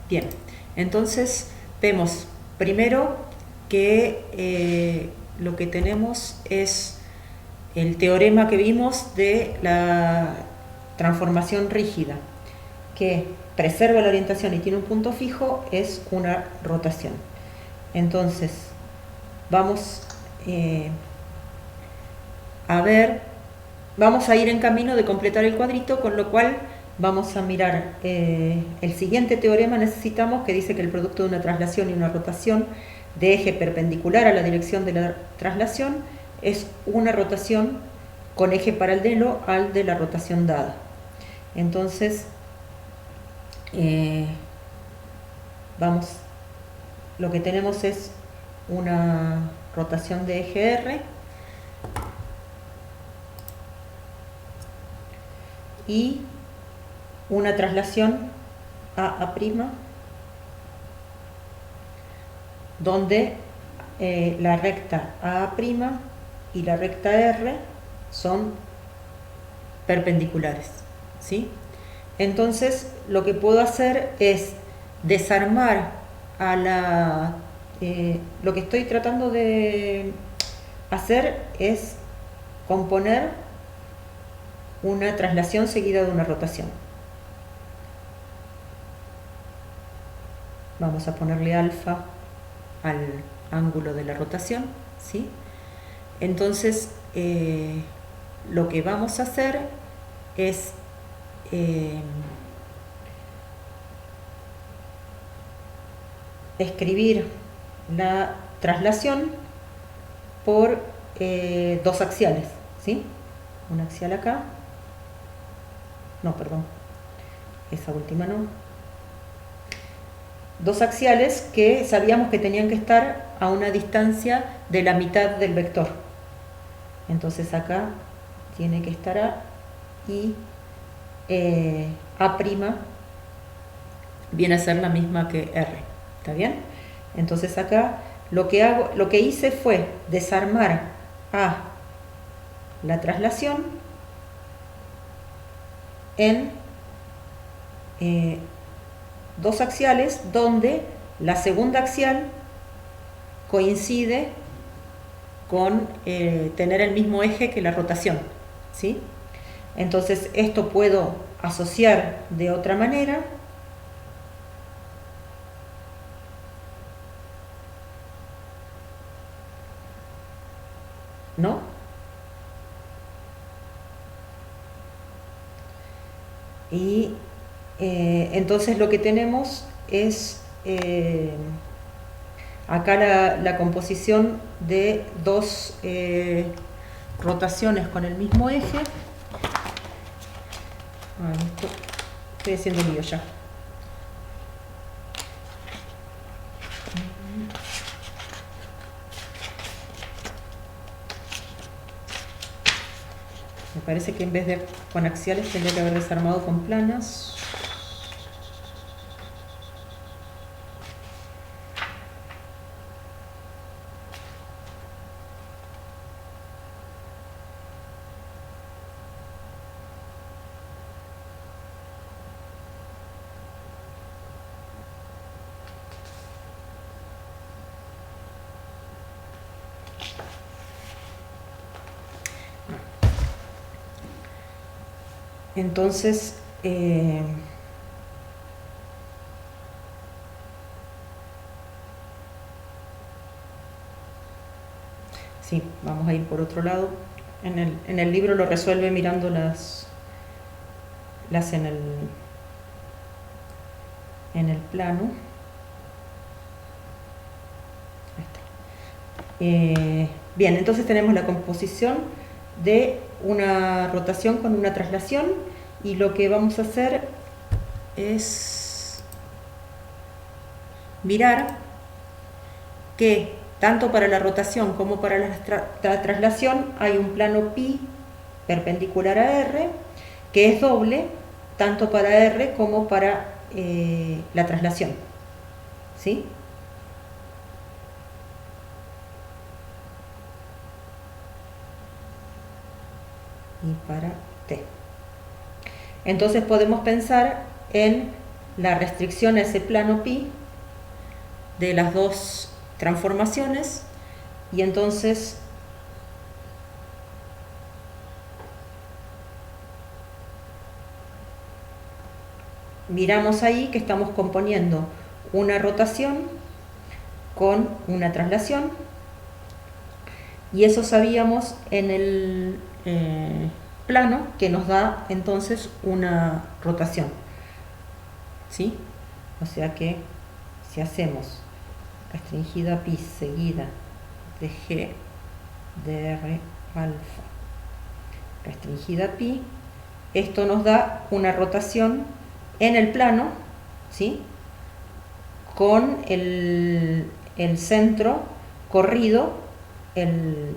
Bien, entonces vemos primero que lo que tenemos es el teorema que vimos de la transformación rígida, que preserva la orientación y tiene un punto fijo, es una rotación. Entonces, vamos a ver, vamos a ir en camino de completar el cuadrito, con lo cual vamos a mirar el siguiente teorema. Necesitamos, que dice que el producto de una traslación y una rotación de eje perpendicular a la dirección de la traslación es una rotación con eje paralelo al de la rotación dada. Entonces, vamos, lo que tenemos es una rotación de eje R y una traslación a' donde la recta A' y la recta R son perpendiculares, ¿sí? Entonces, lo que puedo hacer es desarmar a la... lo que estoy tratando de hacer es componer una traslación seguida de una rotación. Vamos a ponerle alfa al ángulo de la rotación, ¿sí? Entonces, lo que vamos a hacer es escribir la traslación por dos axiales, ¿sí? Una axial acá, no, perdón, esa última no. Dos axiales que sabíamos que tenían que estar a una distancia de la mitad del vector. Entonces acá tiene que estar A y A' viene a ser la misma que R. ¿Está bien? Entonces acá lo que hice fue desarmar a la traslación en dos axiales donde la segunda axial coincide con tener el mismo eje que la rotación, ¿sí? Entonces esto puedo asociar de otra manera, ¿no? Y entonces lo que tenemos es acá la composición de dos rotaciones con el mismo eje. Estoy haciendo lío ya. Me parece que en vez de con axiales tendría que haber desarmado con planas. Entonces, sí, vamos a ir por otro lado. En el libro lo resuelve mirando las en el plano. Bien, entonces tenemos la composición de una rotación con una traslación y lo que vamos a hacer es mirar que tanto para la rotación como para la traslación hay un plano pi perpendicular a R que es doble tanto para R como para la traslación, ¿sí? Y para T. Entonces podemos pensar en la restricción a ese plano pi de las dos transformaciones, y entonces miramos ahí que estamos componiendo una rotación con una traslación, y eso sabíamos en el plano que nos da entonces una rotación, ¿sí? O sea que si hacemos restringida pi seguida de g de r alfa restringida pi, esto nos da una rotación en el plano, ¿sí? Con el centro corrido, el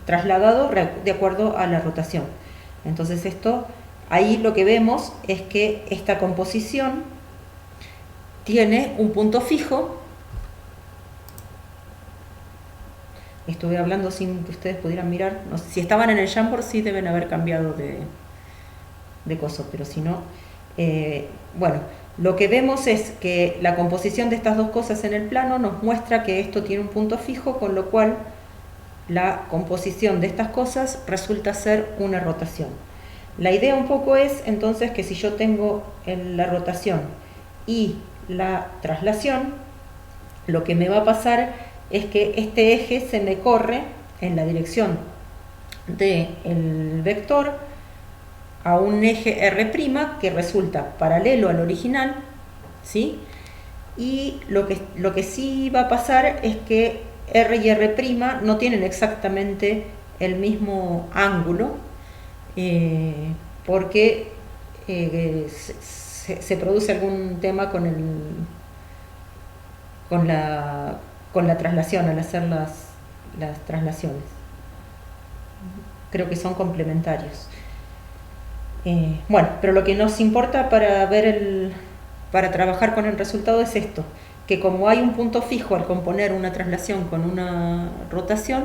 trasladado de acuerdo a la rotación. Entonces esto, ahí lo que vemos es que esta composición tiene un punto fijo. Estuve hablando sin que ustedes pudieran mirar. No sé, si estaban en el Jamboard sí deben haber cambiado de coso, pero si no, bueno, lo que vemos es que la composición de estas dos cosas en el plano nos muestra que esto tiene un punto fijo, con lo cual la composición de estas cosas resulta ser una rotación. La idea un poco es entonces que si yo tengo la rotación y la traslación, lo que me va a pasar es que este eje se me corre en la dirección del vector a un eje R' que resulta paralelo al original, ¿sí? Y lo que sí va a pasar es que R y R' no tienen exactamente el mismo ángulo, porque se produce algún tema con la traslación, al hacer las traslaciones. Creo que son complementarios. Bueno, pero lo que nos importa para trabajar con el resultado es esto, que como hay un punto fijo al componer una traslación con una rotación,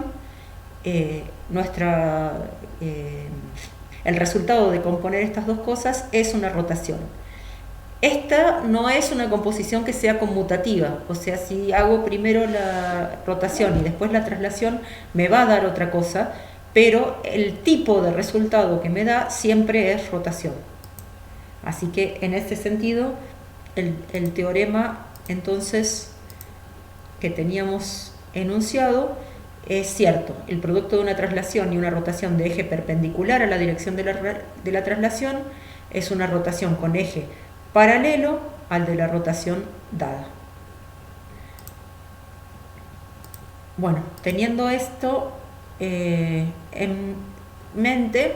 el resultado de componer estas dos cosas es una rotación. Esta no es una composición que sea conmutativa, o sea, si hago primero la rotación y después la traslación, me va a dar otra cosa, pero el tipo de resultado que me da siempre es rotación. Así que en este sentido, el teorema entonces que teníamos enunciado es cierto. El producto de una traslación y una rotación de eje perpendicular a la dirección de la traslación es una rotación con eje paralelo al de la rotación dada. Bueno, teniendo esto en mente,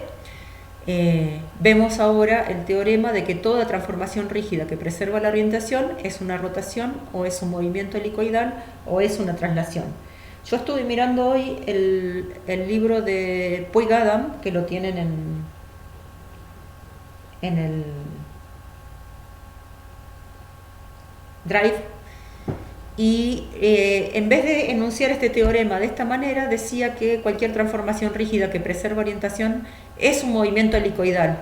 vemos ahora el teorema de que toda transformación rígida que preserva la orientación es una rotación, o es un movimiento helicoidal, o es una traslación. Yo estuve mirando hoy el libro de Puig-Adam, que lo tienen en el Drive, y en vez de enunciar este teorema de esta manera, decía que cualquier transformación rígida que preserva orientación es un movimiento helicoidal,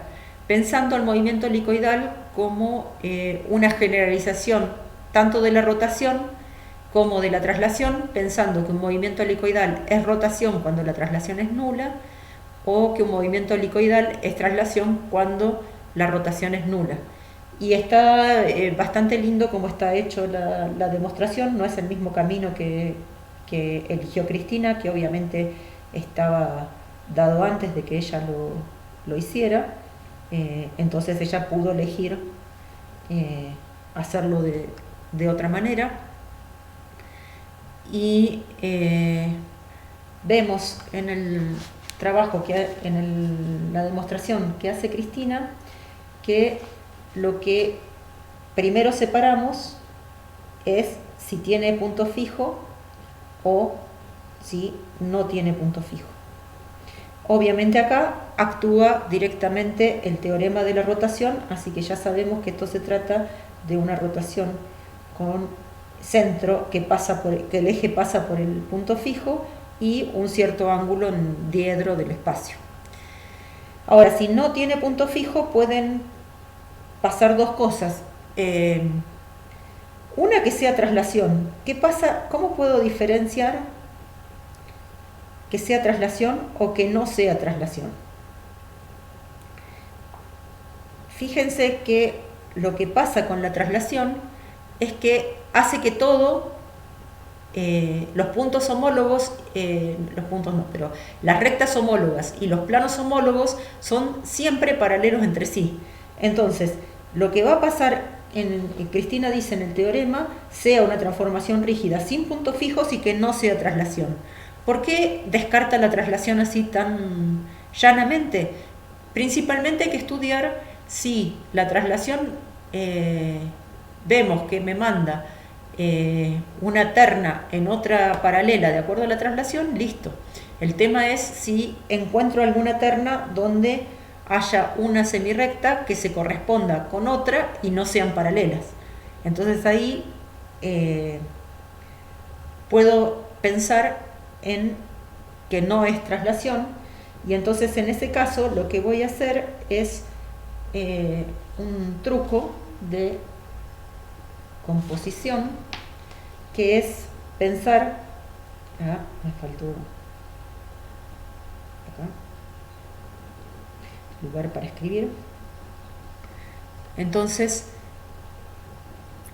pensando el movimiento helicoidal como una generalización tanto de la rotación como de la traslación, pensando que un movimiento helicoidal es rotación cuando la traslación es nula, o que un movimiento helicoidal es traslación cuando la rotación es nula. Y está bastante lindo como está hecho la demostración. No es el mismo camino que eligió Cristina, que obviamente estaba dado antes de que ella lo hiciera. Entonces ella pudo elegir hacerlo de otra manera. Y vemos en el trabajo, la demostración que hace Cristina, que lo que primero separamos es si tiene punto fijo o si no tiene punto fijo. Obviamente acá actúa directamente el teorema de la rotación, así que ya sabemos que esto se trata de una rotación con centro que el eje pasa por el punto fijo y un cierto ángulo en diedro del espacio. Ahora, si no tiene punto fijo, pueden pasar dos cosas. eh, una que sea traslación. ¿Qué pasa? ¿Cómo puedo diferenciar que sea traslación o que no sea traslación? Fíjense que lo que pasa con la traslación es que hace que todo, los puntos homólogos, los puntos no, pero las rectas homólogas y los planos homólogos son siempre paralelos entre sí. Entonces, lo que va a pasar, Cristina dice en el teorema, sea una transformación rígida sin puntos fijos y que no sea traslación. ¿Por qué descarta la traslación así tan llanamente? Principalmente hay que estudiar si la traslación, vemos que me manda una terna en otra paralela de acuerdo a la traslación, listo. El tema es si encuentro alguna terna donde haya una semirrecta que se corresponda con otra y no sean paralelas. Entonces ahí puedo pensar en que no es traslación, y entonces en ese caso lo que voy a hacer es un truco de composición, que es pensar, me faltó acá lugar para escribir. Entonces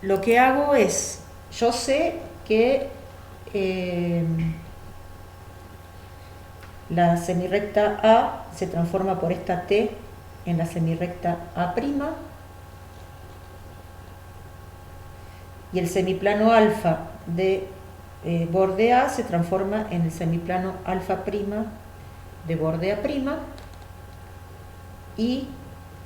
lo que hago es, yo sé que la semirrecta A se transforma por esta T en la semirrecta A', y el semiplano alfa de borde A se transforma en el semiplano alfa' de borde A', y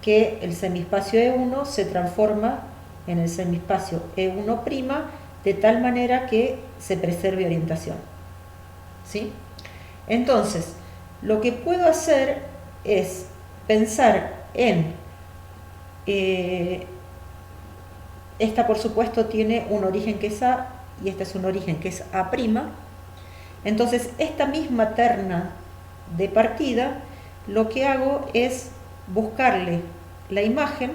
que el semiespacio E1 se transforma en el semiespacio E1', de tal manera que se preserve orientación. ¿Sí? Entonces, lo que puedo hacer es pensar en, esta por supuesto tiene un origen que es A y este es un origen que es A'. Entonces, esta misma terna de partida, lo que hago es buscarle la imagen,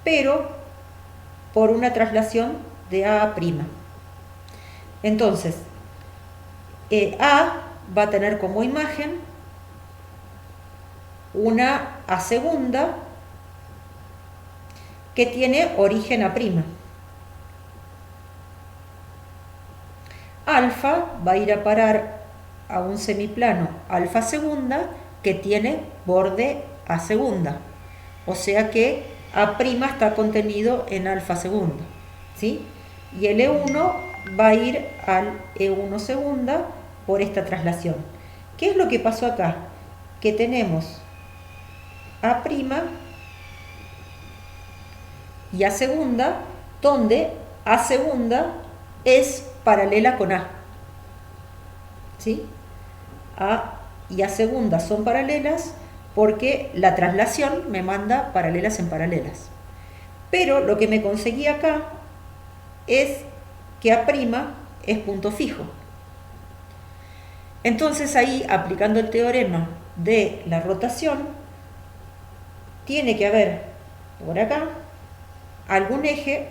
pero por una traslación de A'. Entonces, A va a tener como imagen una A segunda que tiene origen A'. Alfa va a ir a parar a un semiplano alfa segunda que tiene borde A segunda. O sea que A' está contenido en alfa segunda. ¿Sí? Y el E1 va a ir al E1 segunda por esta traslación. ¿Qué es lo que pasó acá? Que tenemos A' y A segunda, donde A segunda es paralela con A. ¿Sí? A y A segunda son paralelas porque la traslación me manda paralelas en paralelas. Pero lo que me conseguí acá es que A' es punto fijo. Entonces ahí, aplicando el teorema de la rotación, tiene que haber por acá algún eje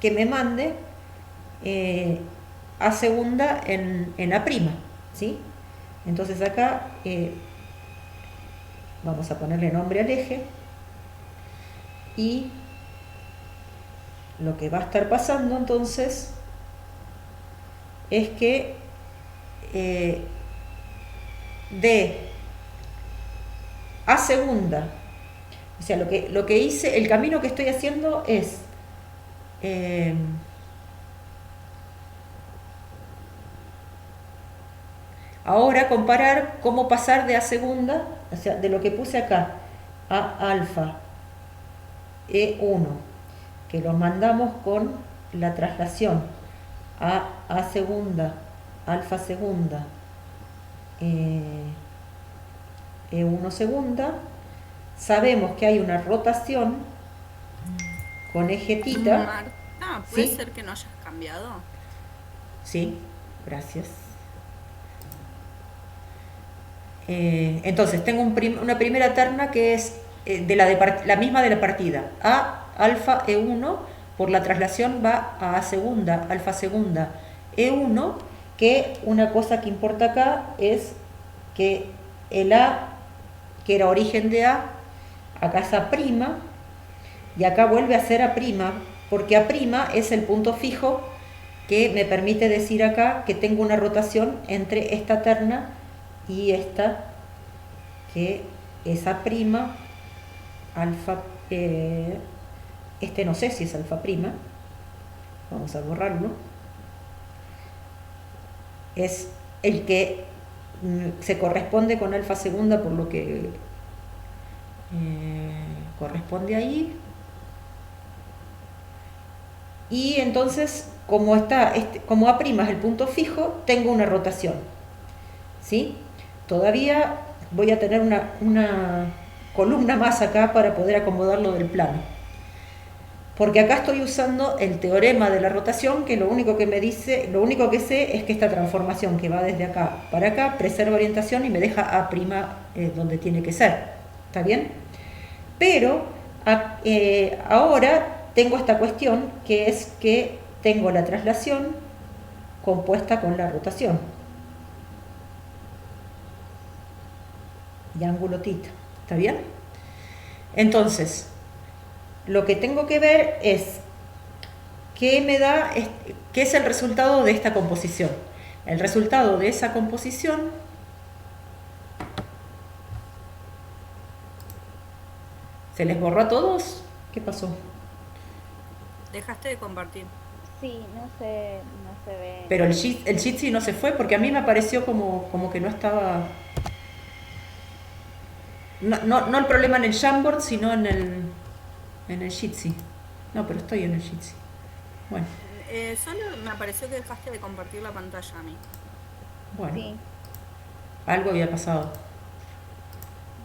que me mande A segunda en A', ¿sí? Entonces acá vamos a ponerle nombre al eje, y lo que va a estar pasando entonces es que de A segunda, o sea, lo que hice, el camino que estoy haciendo es ahora comparar cómo pasar de A segunda, o sea, de lo que puse acá, A alfa E1, que lo mandamos con la traslación A segunda, alfa segunda, E1 segunda. Sabemos que hay una rotación con eje tita. Marta, ¿puede ¿Sí? ser que no hayas cambiado? Sí, gracias. Entonces tengo una primera terna que es la misma de la partida. A alfa E1 por la traslación va a segunda, alfa segunda E1, que una cosa que importa acá es que el A, que era origen de A, acá es A', y acá vuelve a ser A', porque A' es el punto fijo que me permite decir acá que tengo una rotación entre esta terna y esta, que es A', alfa, este no sé si es alfa', vamos a borrarlo, es el que se corresponde con alfa segunda, por lo que corresponde ahí. Y entonces, como como A' es el punto fijo, tengo una rotación, ¿sí? Todavía voy a tener una columna más acá para poder acomodarlo del plano, porque acá estoy usando el teorema de la rotación, que lo único que me dice, lo único que sé es que esta transformación que va desde acá para acá preserva orientación y me deja A' donde tiene que ser. ¿Está bien? Pero ahora tengo esta cuestión, que es que tengo la traslación compuesta con la rotación y ángulo θ. ¿Está bien? Entonces, lo que tengo que ver es qué es el resultado de esta composición. El resultado de esa composición ¿se les borró a todos? ¿Qué pasó? Dejaste de compartir. Sí, no se ve. Pero el Jitsi no se fue, porque a mí me pareció como que no estaba... No el problema en el Jamboard, sino en el Jitsi. No, pero estoy en el Jitsi. Bueno. Solo me pareció que dejaste de compartir la pantalla a mí. Bueno. Sí. Algo había pasado.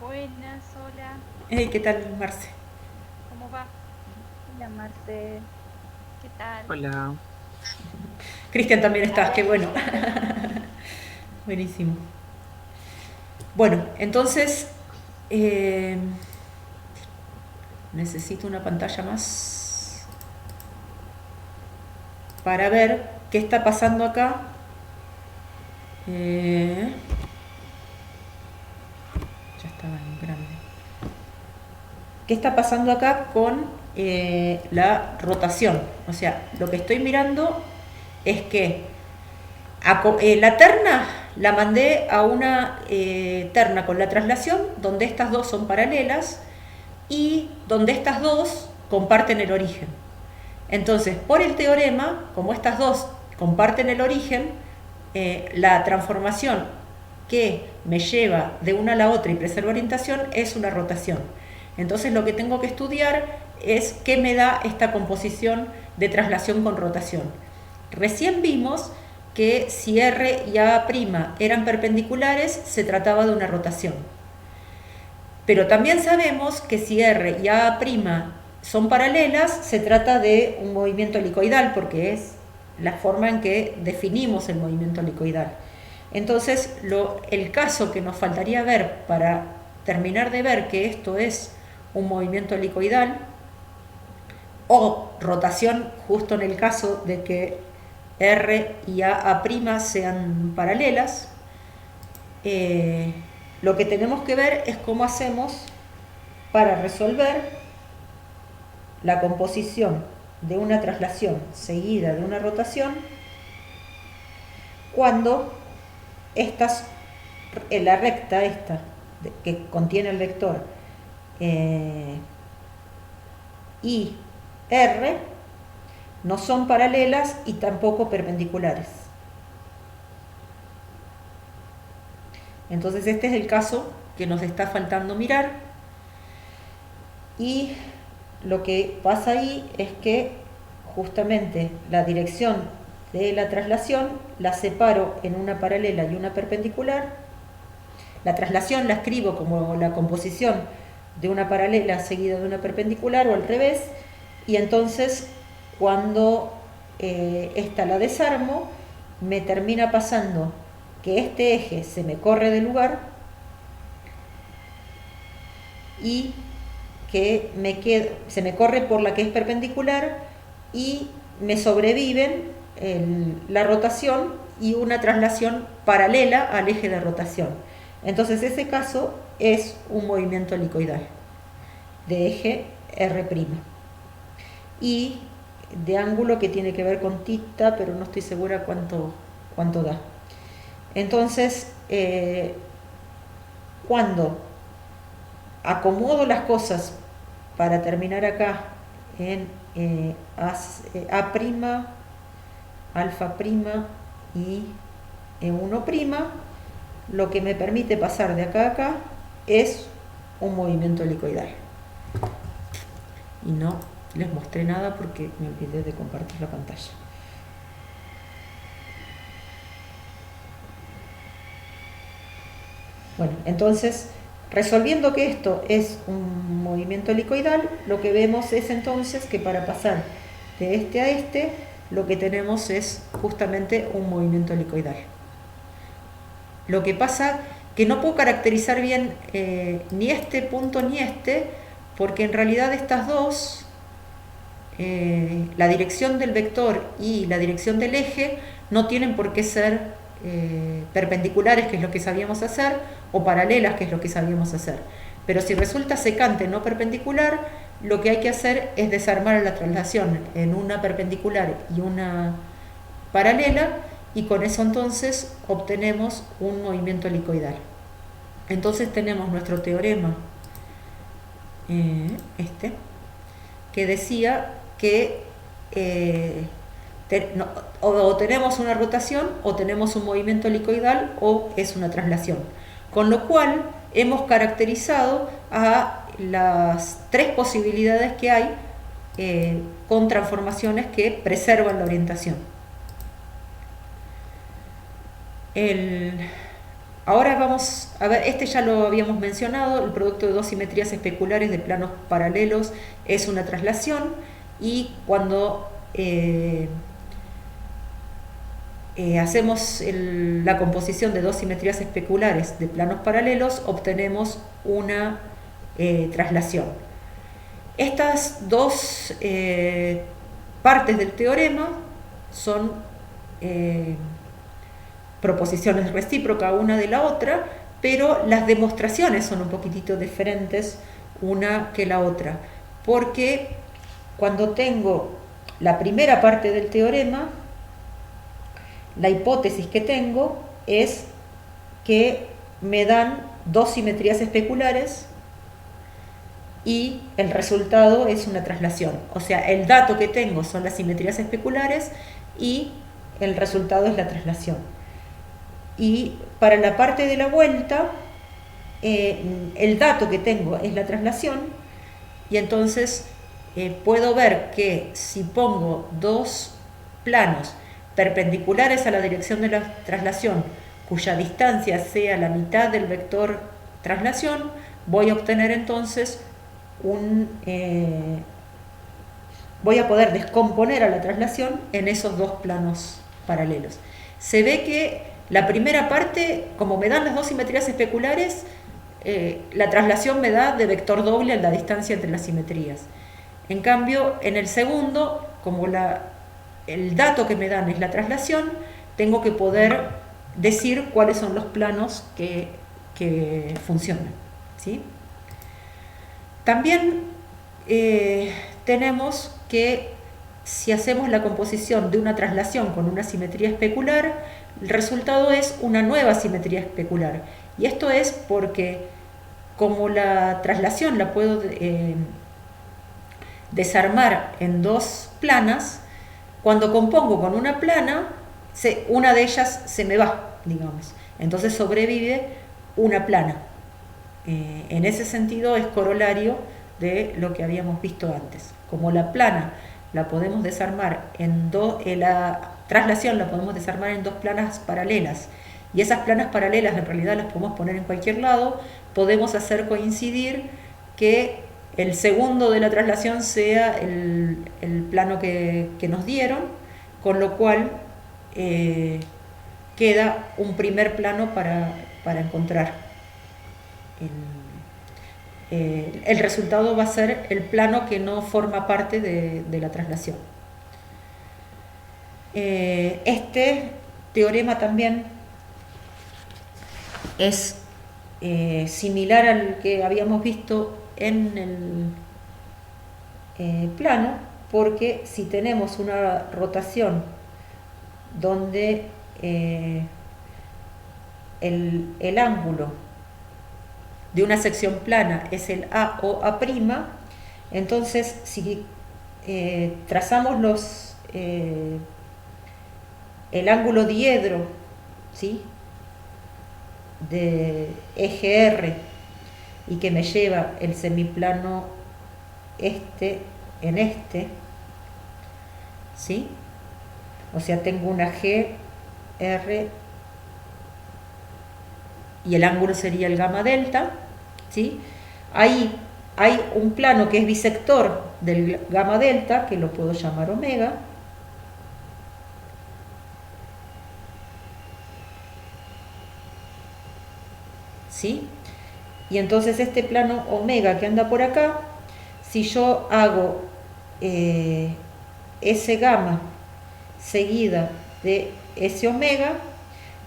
Buenas, hola. Hey, ¿qué tal, Marce? ¿Cómo va? Hola, Marce. ¿Qué tal? Hola. Cristian también estás, qué bueno. Buenísimo. Bueno, entonces necesito una pantalla más para ver qué está pasando acá. Ya estaba en grande. ¿Qué está pasando acá con la rotación? O sea, lo que estoy mirando es que la terna la mandé a una terna con la traslación donde estas dos son paralelas y donde estas dos comparten el origen. Entonces, por el teorema, como estas dos comparten el origen, la transformación que me lleva de una a la otra y preserva orientación es una rotación. Entonces, lo que tengo que estudiar es qué me da esta composición de traslación con rotación. Recién vimos que si R y A' eran perpendiculares, se trataba de una rotación. Pero también sabemos que si R y A' son paralelas, se trata de un movimiento helicoidal, porque es la forma en que definimos el movimiento helicoidal. Entonces, el caso que nos faltaría ver para terminar de ver que esto es un movimiento helicoidal o rotación, justo en el caso de que R y A' sean paralelas, lo que tenemos que ver es cómo hacemos para resolver la composición de una traslación seguida de una rotación cuando la recta esta que contiene el vector y R no son paralelas y tampoco perpendiculares. Entonces este es el caso que nos está faltando mirar, y lo que pasa ahí es que justamente la dirección de la traslación la separo en una paralela y una perpendicular. La traslación la escribo como la composición de una paralela seguida de una perpendicular o al revés, y entonces cuando esta la desarmo, me termina pasando que este eje se me corre de lugar y que se me corre por la que es perpendicular y me sobreviven la rotación y una traslación paralela al eje de rotación. Entonces ese caso es un movimiento helicoidal de eje R'. Y de ángulo que tiene que ver con θ, pero no estoy segura cuánto da. Entonces, cuando acomodo las cosas para terminar acá en A', alfa' y E1', lo que me permite pasar de acá a acá es un movimiento helicoidal. Y no les mostré nada porque me olvidé de compartir la pantalla. Bueno, entonces, resolviendo que esto es un movimiento helicoidal, lo que vemos es entonces que para pasar de este a este, lo que tenemos es justamente un movimiento helicoidal. Lo que pasa que no puedo caracterizar bien ni este punto ni este, porque en realidad estas dos, la dirección del vector y la dirección del eje, no tienen por qué ser perpendiculares, que es lo que sabíamos hacer, o paralelas, que es lo que sabíamos hacer. Pero si resulta secante no perpendicular, lo que hay que hacer es desarmar la traslación en una perpendicular y una paralela, y con eso entonces obtenemos un movimiento helicoidal. Entonces tenemos nuestro teorema, que decía que o tenemos una rotación, o tenemos un movimiento helicoidal, o es una traslación. Con lo cual hemos caracterizado a las tres posibilidades que hay con transformaciones que preservan la orientación. Ahora vamos a ver, este ya lo habíamos mencionado, el producto de dos simetrías especulares de planos paralelos es una traslación, y cuando hacemos la composición de dos simetrías especulares de planos paralelos, obtenemos una traslación. Estas dos partes del teorema son proposiciones recíprocas una de la otra, pero las demostraciones son un poquitito diferentes una que la otra, porque cuando tengo la primera parte del teorema, la hipótesis que tengo es que me dan dos simetrías especulares y el resultado es una traslación. O sea, el dato que tengo son las simetrías especulares y el resultado es la traslación. Y para la parte de la vuelta, el dato que tengo es la traslación, y entonces puedo ver que si pongo dos planos perpendiculares a la dirección de la traslación, cuya distancia sea la mitad del vector traslación, voy a obtener entonces voy a poder descomponer a la traslación en esos dos planos paralelos. Se ve que la primera parte, como me dan las dos simetrías especulares, la traslación me da de vector doble a la distancia entre las simetrías. En cambio, en el segundo, como el dato que me dan es la traslación, tengo que poder decir cuáles son los planos que funcionan, ¿sí? También tenemos que si hacemos la composición de una traslación con una simetría especular, el resultado es una nueva simetría especular. Y esto es porque como la traslación la puedo desarmar en dos planas, cuando compongo con una plana, una de ellas se me va, digamos. Entonces sobrevive una plana. En ese sentido es corolario de lo que habíamos visto antes. Como la plana la podemos desarmar la traslación la podemos desarmar en dos planas paralelas, y esas planas paralelas en realidad las podemos poner en cualquier lado, podemos hacer coincidir que el segundo de la traslación sea el plano que nos dieron, con lo cual queda un primer plano para encontrar el resultado va a ser el plano que no forma parte de la traslación. Este teorema también es similar al que habíamos visto en el plano, porque si tenemos una rotación donde el ángulo de una sección plana es el A o A', entonces si trazamos el ángulo diedro, ¿sí?, de eje R y que me lleva el semiplano este en este, ¿sí? O sea, tengo una G, R y el ángulo sería el gamma delta, ¿sí? Ahí hay un plano que es bisector del gamma delta, que lo puedo llamar omega. ¿Sí? Y entonces este plano omega que anda por acá, si yo hago ese gamma seguida de ese omega,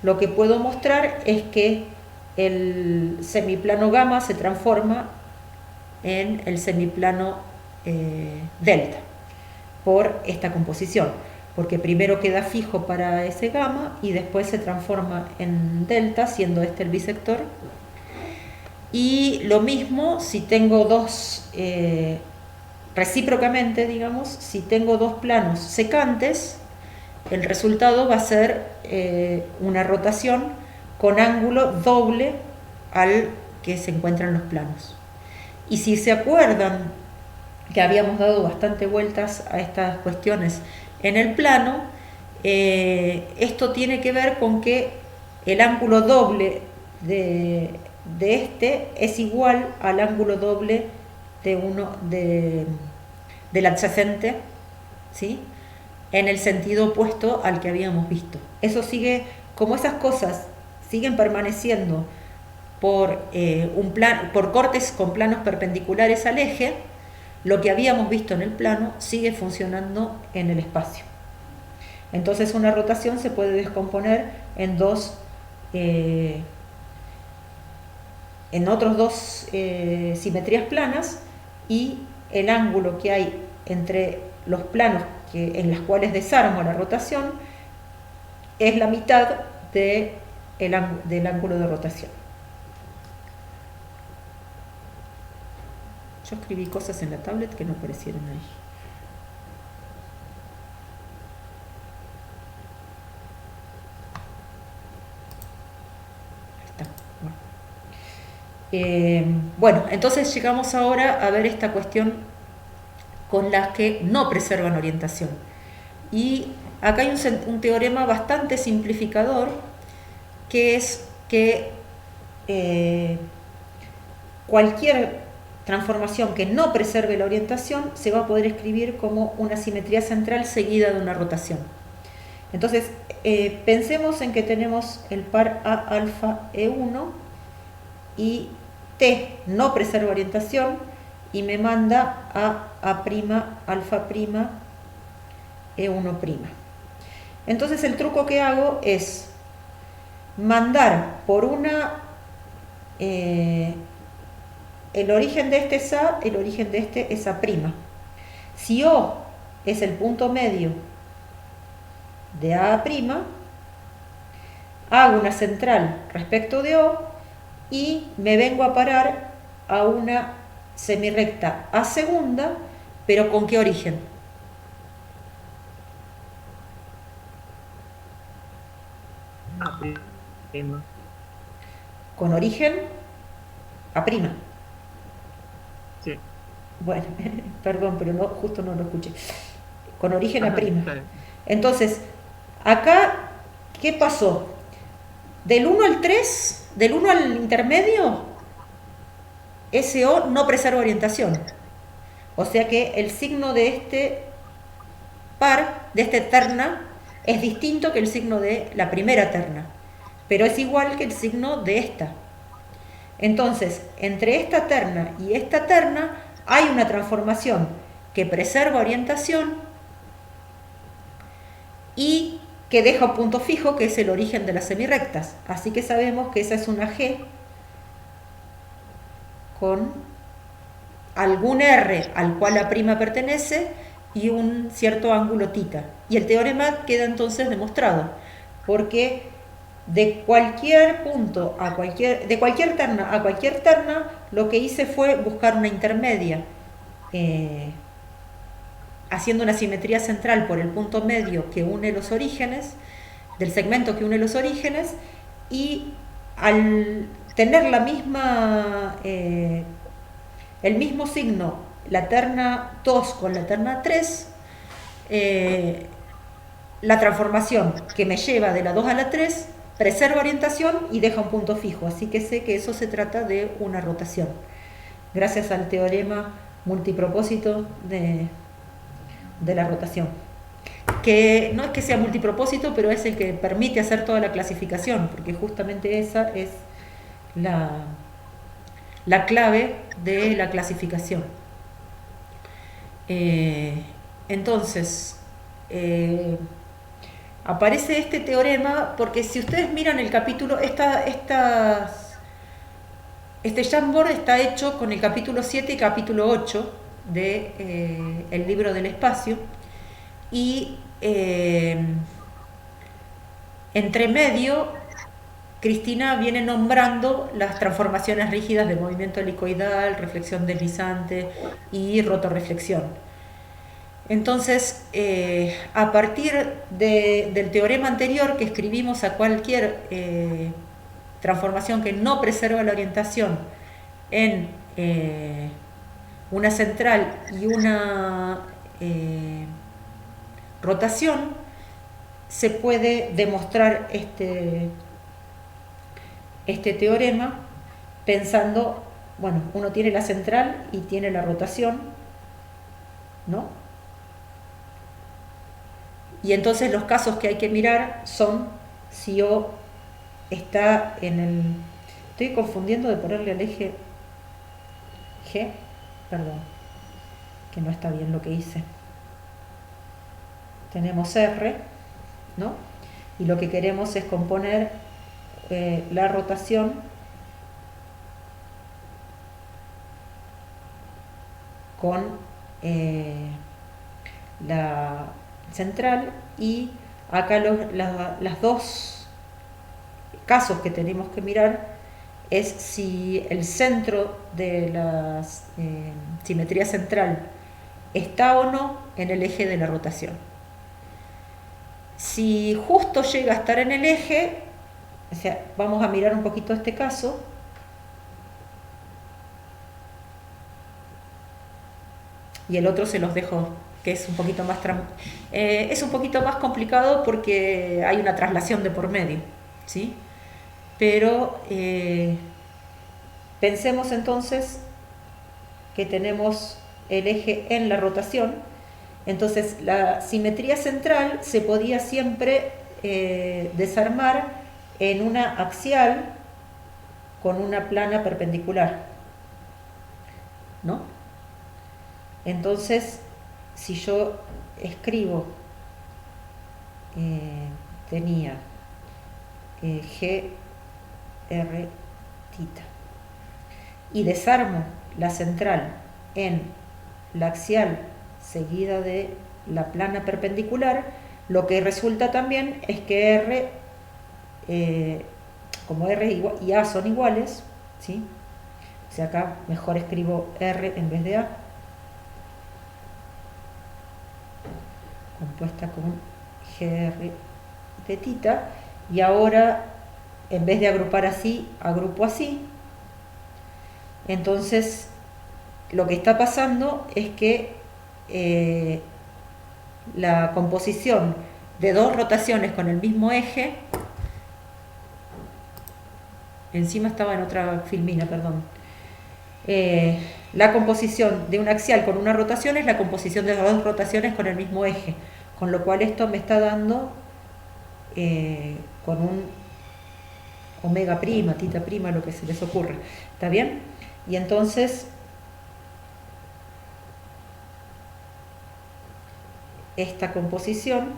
lo que puedo mostrar es que el semiplano gamma se transforma en el semiplano delta por esta composición, porque primero queda fijo para ese gamma y después se transforma en delta, siendo este el bisector. Y lo mismo si tengo dos, recíprocamente, digamos, si tengo dos planos secantes, el resultado va a ser una rotación con ángulo doble al que se encuentran los planos. Y si se acuerdan que habíamos dado bastante vueltas a estas cuestiones en el plano, esto tiene que ver con que el ángulo doble de este es igual al ángulo doble del adyacente, ¿sí?, en el sentido opuesto al que habíamos visto. Eso sigue, como esas cosas siguen permaneciendo por cortes con planos perpendiculares al eje, lo que habíamos visto en el plano sigue funcionando en el espacio. Entonces una rotación se puede descomponer en otros dos simetrías planas, y el ángulo que hay entre los planos en los cuales desarmo la rotación es la mitad del ángulo de rotación. Yo escribí cosas en la tablet que no aparecieron ahí. Bueno, entonces llegamos ahora a ver esta cuestión con las que no preservan orientación. Y acá hay un teorema bastante simplificador, que es que cualquier transformación que no preserve la orientación se va a poder escribir como una simetría central seguida de una rotación. Entonces, pensemos en que tenemos el par A alfa E1 y T no preserva orientación y me manda a alfa prima E1'. Entonces el truco que hago es mandar por el origen de este es A, el origen de este es A'. Si O es el punto medio de A', hago una central respecto de O y me vengo a parar a una semirrecta A segunda, pero ¿con qué origen? Con origen A'. Sí. Bueno, perdón, pero justo no lo escuché. Con origen A'. Entonces, acá, ¿qué pasó? Del 1 al 3, del 1 al intermedio, SO no preserva orientación. O sea que el signo de este par, de este terna, es distinto que el signo de la primera terna, pero es igual que el signo de esta. Entonces, entre esta terna y esta terna hay una transformación que preserva orientación y que deja un punto fijo, que es el origen de las semirrectas. Así que sabemos que esa es una G con algún R al cual la prima pertenece y un cierto ángulo θ. Y el teorema queda entonces demostrado, porque de cualquier punto a de cualquier terna a cualquier terna, lo que hice fue buscar una intermedia, haciendo una simetría central por el punto medio que une los orígenes, del segmento que une los orígenes, y al tener la misma, el mismo signo, la terna 2 con la terna 3, la transformación que me lleva de la 2 a la 3 preserva orientación y deja un punto fijo, así que sé que eso se trata de una rotación, gracias al teorema multipropósito de la rotación, que no es que sea multipropósito, pero es el que permite hacer toda la clasificación, porque justamente esa es la clave de la clasificación. Entonces, aparece este teorema porque si ustedes miran el capítulo, este Jamboard está hecho con el capítulo 7 y capítulo 8 de el libro del espacio, y entre medio Cristina viene nombrando las transformaciones rígidas de movimiento helicoidal, reflexión deslizante y rotorreflexión. Entonces, a partir del teorema anterior que escribimos, a cualquier transformación que no preserva la orientación en una central y una rotación, se puede demostrar este teorema pensando, bueno, uno tiene la central y tiene la rotación, ¿no? Y entonces los casos que hay que mirar son si O está en el... Estoy confundiendo de ponerle al eje G, perdón, que no está bien lo que hice. Tenemos R, ¿no? Y lo que queremos es componer la rotación con la central, y acá las dos casos que tenemos que mirar es si el centro de la simetría central está o no en el eje de la rotación. Si justo llega a estar en el eje, o sea, vamos a mirar un poquito este caso. Y el otro se los dejo, que es un poquito más complicado porque hay una traslación de por medio, ¿sí? Pero pensemos entonces que tenemos el eje en la rotación. Entonces la simetría central se podía siempre desarmar en una axial con una plana perpendicular, ¿no? Entonces, si yo escribo, tenía G, R, θ, y desarmo la central en la axial seguida de la plana perpendicular, lo que resulta también es que R, como R y A son iguales, ¿sí? O sea, acá mejor escribo R en vez de A, compuesta con GR de θ, y ahora en vez de agrupar así, agrupo así. Entonces lo que está pasando es que la composición de dos rotaciones con el mismo eje, encima estaba en otra filmina, perdón, la composición de un axial con una rotación es la composición de dos rotaciones con el mismo eje, con lo cual esto me está dando con omega prima, tita prima, lo que se les ocurra. ¿Está bien? Y entonces esta composición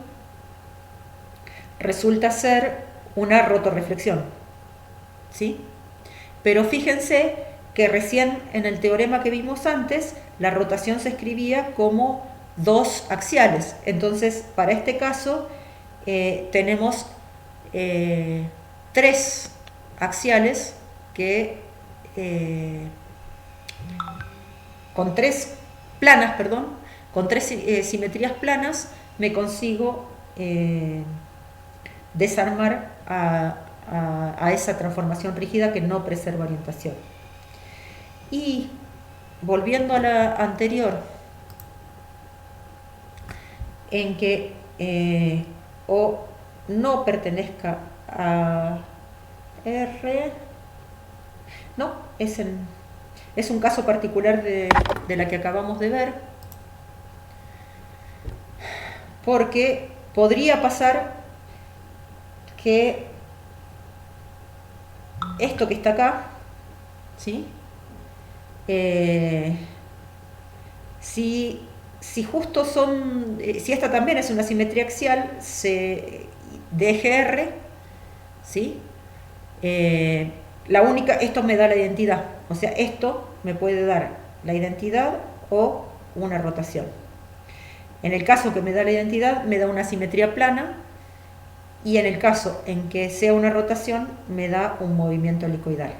resulta ser una rotorreflexión, ¿sí? Pero fíjense que recién en el teorema que vimos antes, la rotación se escribía como dos axiales. Entonces, para este caso, tenemos tres axiales que con tres planas, perdón, con tres simetrías planas me consigo desarmar a esa transformación rígida que no preserva orientación. Y volviendo a la anterior, en que O no pertenezca a R, no, es un caso particular de la que acabamos de ver, porque podría pasar que esto que está acá, ¿sí? Si justo son, si esta también es una simetría axial de eje R, ¿sí? Esto me da la identidad, o sea, esto me puede dar la identidad o una rotación. En el caso que me da la identidad, me da una simetría plana, y en el caso en que sea una rotación, me da un movimiento helicoidal.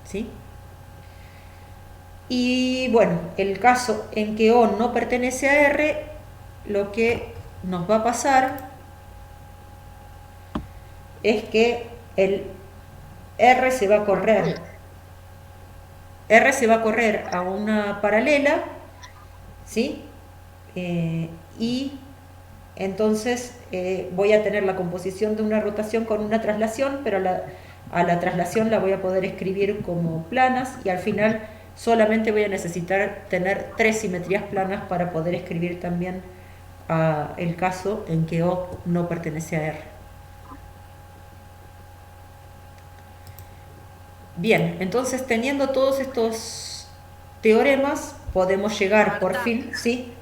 ¿Sí? Y bueno, el caso en que O no pertenece a R, lo que nos va a pasar es que el R se va a correr. R se va a correr a una paralela, ¿sí? Y entonces voy a tener la composición de una rotación con una traslación, pero a la traslación la voy a poder escribir como planas, y al final solamente voy a necesitar tener tres simetrías planas para poder escribir también el caso en que O no pertenece a R. Bien, entonces teniendo todos estos teoremas, podemos llegar por fin, ¿sí?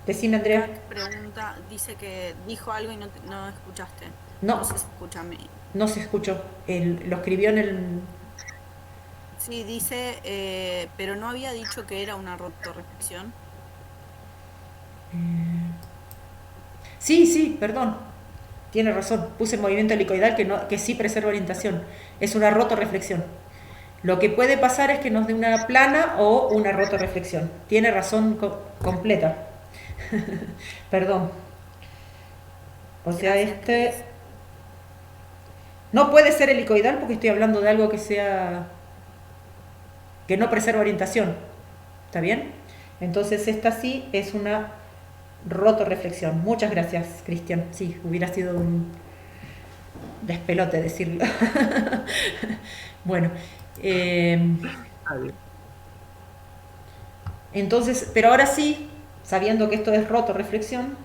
Decime, Andrea. Pregunta, dice que dijo algo y no escuchaste. No. No se escucha. No se escuchó. Lo escribió en el... Sí, dice, pero no había dicho que era una rotorreflexión. Sí, perdón. Tiene razón. Puse movimiento helicoidal que sí preserva orientación. Es una rotorreflexión. Lo que puede pasar es que nos dé una plana o una rotorreflexión. Tiene razón completa. Perdón. O sea, Gracias, no puede ser helicoidal porque estoy hablando de algo que no preserva orientación. ¿Está bien? Entonces esta sí es una rotorreflexión. Muchas gracias, Cristian. Sí, hubiera sido un despelote decirlo. Bueno. Entonces, pero ahora sí, sabiendo que esto es rotorreflexión,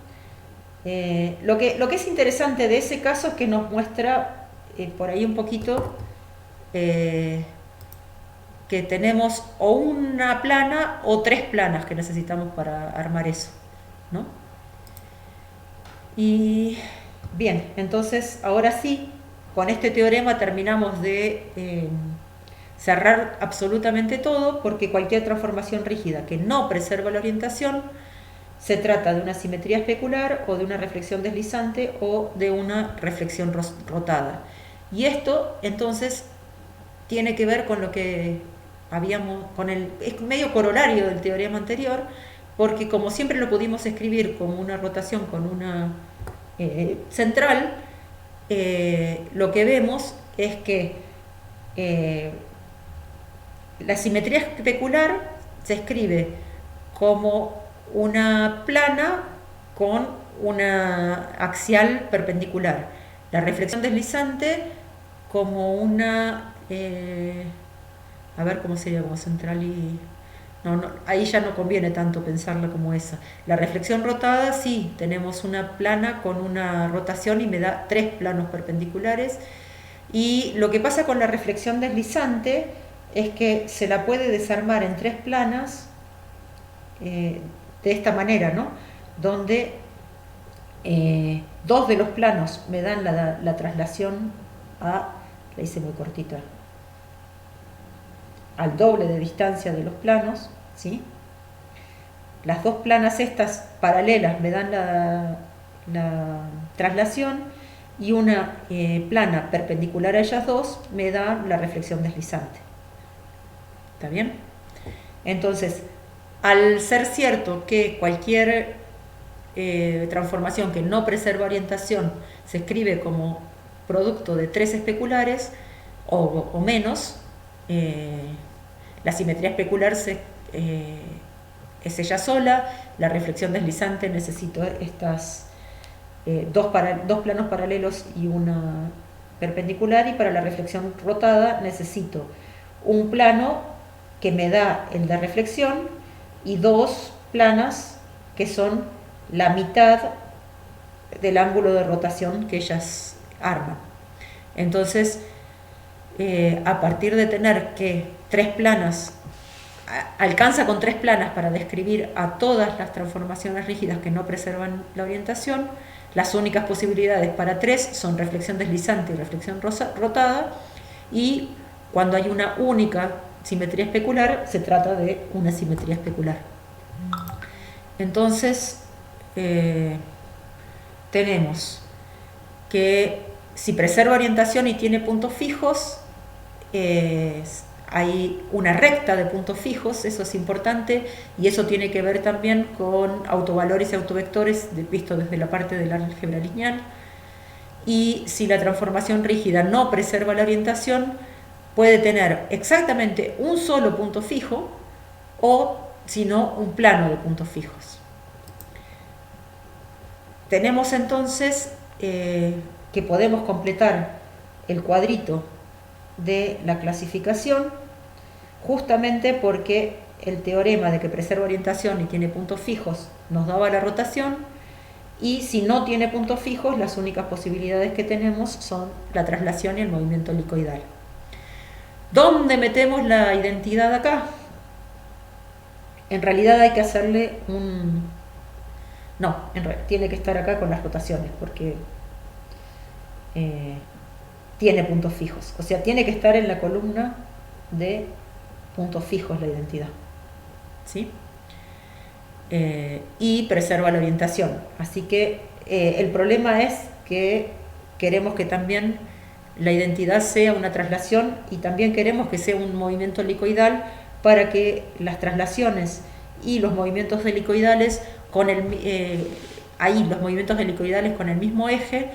lo que es interesante de ese caso es que nos muestra por ahí un poquito que tenemos o una plana o tres planas que necesitamos para armar eso, ¿no? Y bien, entonces ahora sí, con este teorema terminamos de cerrar absolutamente todo, porque cualquier transformación rígida que no preserva la orientación se trata de una simetría especular o de una reflexión deslizante o de una reflexión rotada. Y esto entonces tiene que ver con lo que es medio corolario del teorema anterior, porque como siempre lo pudimos escribir como una rotación con una central, lo que vemos es que la simetría especular se escribe como una plana con una axial perpendicular. La reflexión deslizante como una... a ver cómo sería, como central y... Ahí ya no conviene tanto pensarla como esa. La reflexión rotada, sí, tenemos una plana con una rotación y me da 3 planos perpendiculares. Y lo que pasa con la reflexión deslizante es que se la puede desarmar en 3 planas de esta manera, ¿no? Donde 2 de los planos me dan la traslación la hice muy cortita, al doble de distancia de los planos, ¿sí? Las 2 planas estas paralelas me dan la traslación y una plana perpendicular a ellas dos me da la reflexión deslizante. ¿Está bien? Entonces, al ser cierto que cualquier transformación que no preserva orientación se escribe como producto de 3 especulares o menos, la simetría especular es ella sola, la reflexión deslizante necesito estas 2 planos paralelos y una perpendicular, y para la reflexión rotada necesito un plano que me da el de reflexión y 2 planas que son la mitad del ángulo de rotación que ellas arman. Entonces, a partir de tener que 3 planas, alcanza con 3 planas para describir a todas las transformaciones rígidas que no preservan la orientación. Las únicas posibilidades para 3 son reflexión deslizante y reflexión rotada, y cuando hay una única simetría especular se trata de una simetría especular. Entonces tenemos que si preserva orientación y tiene puntos fijos, hay una recta de puntos fijos, eso es importante, y eso tiene que ver también con autovalores y autovectores visto desde la parte del álgebra lineal. Y si la transformación rígida no preserva la orientación, puede tener exactamente un solo punto fijo o, si no, un plano de puntos fijos. Tenemos entonces que podemos completar el cuadrito de la clasificación, justamente porque el teorema de que preserva orientación y tiene puntos fijos nos daba la rotación, y si no tiene puntos fijos, las únicas posibilidades que tenemos son la traslación y el movimiento helicoidal. ¿Dónde metemos la identidad acá? En realidad hay que hacerle tiene que estar acá con las rotaciones, porque tiene puntos fijos, o sea, tiene que estar en la columna de puntos fijos la identidad, ¿sí? Y preserva la orientación. Así que el problema es que queremos que también la identidad sea una traslación, y también queremos que sea un movimiento helicoidal, para que las traslaciones y los movimientos helicoidales los movimientos helicoidales con el mismo eje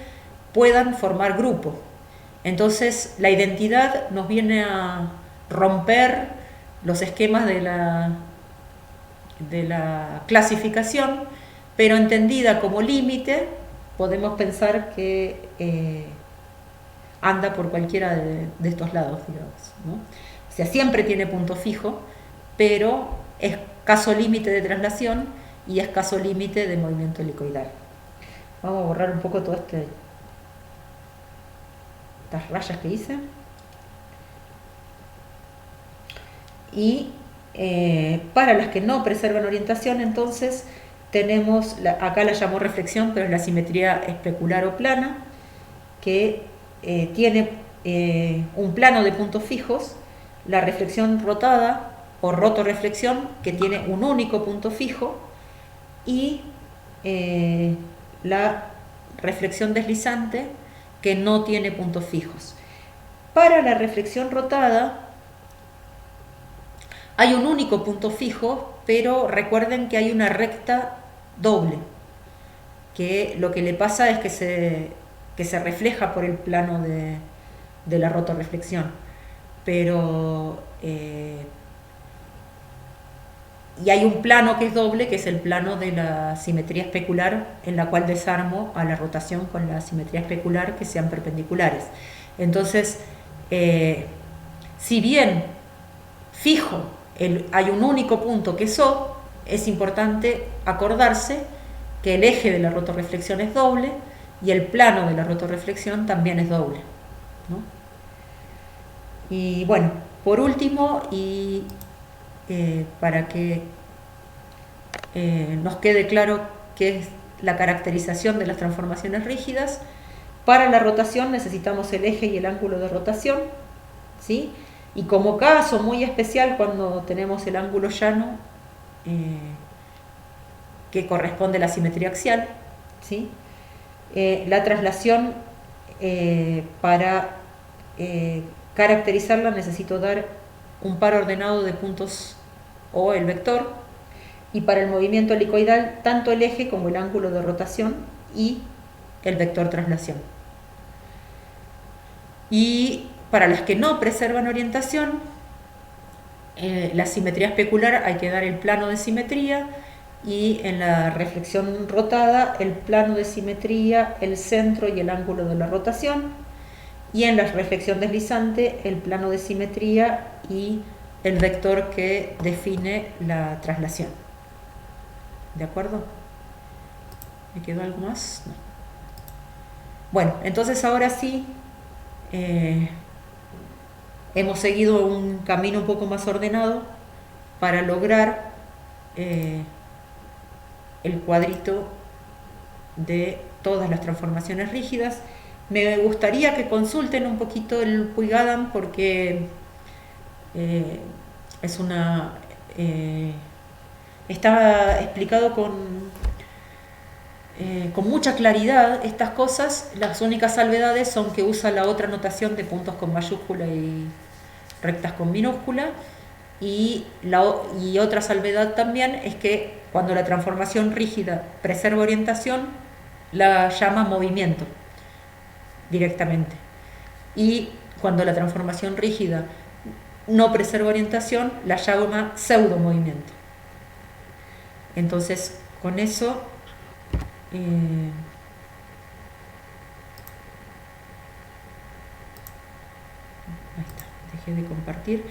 puedan formar grupo. Entonces la identidad nos viene a romper los esquemas de la clasificación, pero entendida como límite podemos pensar que anda por cualquiera de estos lados, digamos, ¿no? O sea, siempre tiene punto fijo, pero es caso límite de traslación y es caso límite de movimiento helicoidal. Vamos a borrar un poco todas estas rayas que hice. Y para las que no preservan orientación, entonces tenemos, acá la llamo reflexión, pero es la simetría especular o plana, que tiene un plano de puntos fijos, la reflexión rotada o rotoreflexión, que tiene un único punto fijo, y la reflexión deslizante, que no tiene puntos fijos. Para la reflexión rotada hay un único punto fijo, pero recuerden que hay una recta doble, que lo que le pasa es que se refleja por el plano de la rotoreflexión, pero y hay un plano que es doble, que es el plano de la simetría especular, en la cual desarmo a la rotación con la simetría especular, que sean perpendiculares. Entonces, si bien fijo hay un único punto que es O, es importante acordarse que el eje de la rotorreflexión es doble y el plano de la rotorreflexión también es doble, ¿no? Y bueno, por último, y para que nos quede claro qué es la caracterización de las transformaciones rígidas, para la rotación necesitamos el eje y el ángulo de rotación, ¿sí? Y como caso muy especial, cuando tenemos el ángulo llano, que corresponde a la simetría axial, ¿sí? La traslación, para caracterizarla necesito dar un par ordenado de puntos O, el vector, y para el movimiento helicoidal tanto el eje como el ángulo de rotación y el vector traslación. Y para las que no preservan orientación, la simetría especular hay que dar el plano de simetría, y en la reflexión rotada el plano de simetría, el centro y el ángulo de la rotación, y en la reflexión deslizante el plano de simetría y el vector que define la traslación. ¿De acuerdo? ¿Me quedó algo más? No. Bueno, entonces ahora sí, hemos seguido un camino un poco más ordenado para lograr el cuadrito de todas las transformaciones rígidas. Me gustaría que consulten un poquito el Puig-Adam porque es una... está explicado con mucha claridad estas cosas. Las únicas salvedades son que usa la otra notación de puntos con mayúscula y rectas con minúscula, y otra salvedad también es que cuando la transformación rígida preserva orientación la llama movimiento directamente, y cuando la transformación rígida no preserva orientación la llama pseudo movimiento. Entonces con eso ahí está, dejé de compartir.